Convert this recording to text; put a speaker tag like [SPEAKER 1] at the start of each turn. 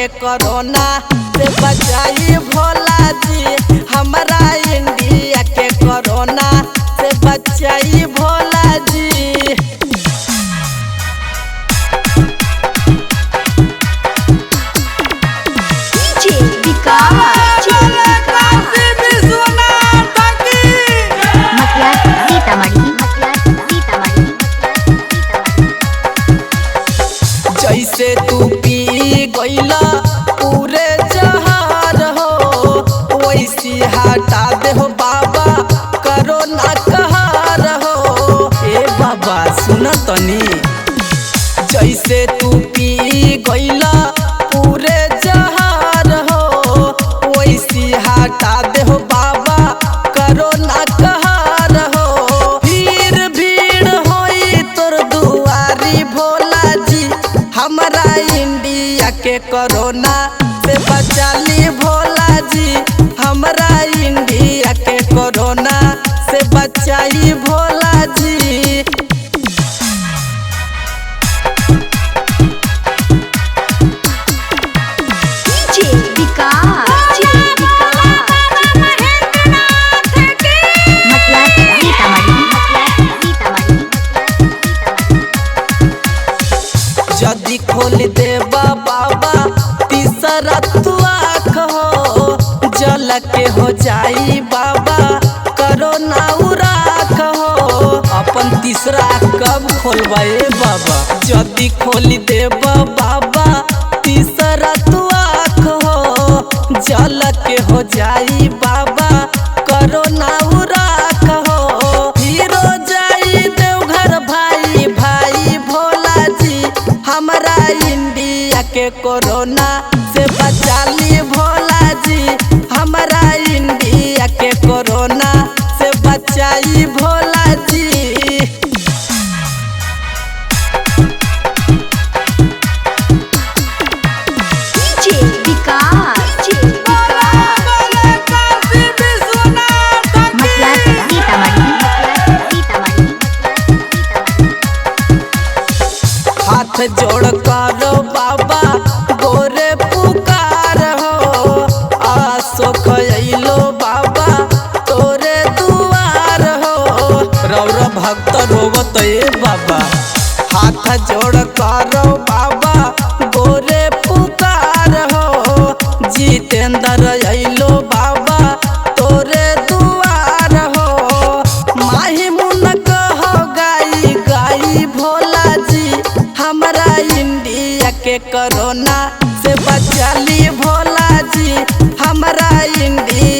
[SPEAKER 1] के कोरोना से बचाई भोला जी। हमारा इंडिया के कोरोना से बचाई भोला जी। जैसे तू पी गईला पूरे जहार हो, वैसी हटा दे हो बाबा कोरोना कहर हो। ए बाबा सुन तनी, जैसे तू पी गईला पूरे जहार हो, वैसी हटा दे हो बाबा कोरोना कहर हो। भीड़ भीड़ होई तोर दुआरी भोला जी। हमारा इंडिया के कोरोना से बचा ली भोला जी। हमारा इंडिया के कोरोना से बचाई भोला जी। जदी खोल देबा बाबा तीसरा तू आँख हो, जल के हो जाई बाबा कोरोना उराख हो। अपन तीसरा कब खोलवाए बाबा? जदी खोल देबा बाबा तीसरा तू आँख हो, जल के हो जाई बाबा कोरोना उराख हो। हीरो जाई देवघर भाई भाई भोला जी। हमारा इंडिया के कोरोना से बचा ली भोला जी। हमारा इंडिया के कोरोना से बचाई भोला जी। हाथ जोड़ करो बाबा गोरे पुकार हो, आसो खयलो बाबा तोरे दुआर हो। रौर भक्त रोवत ए बाबा। हाथ जोड़ करो बाबा गोरे पुकार हो, जितेंद्र अइलो बाबा तोरे दुआर हो। माही मुनक हो गाई गाई भोला जी। हमारा इंडिया के कोरोना से बचा ली भोला जी। हमारा इंडिया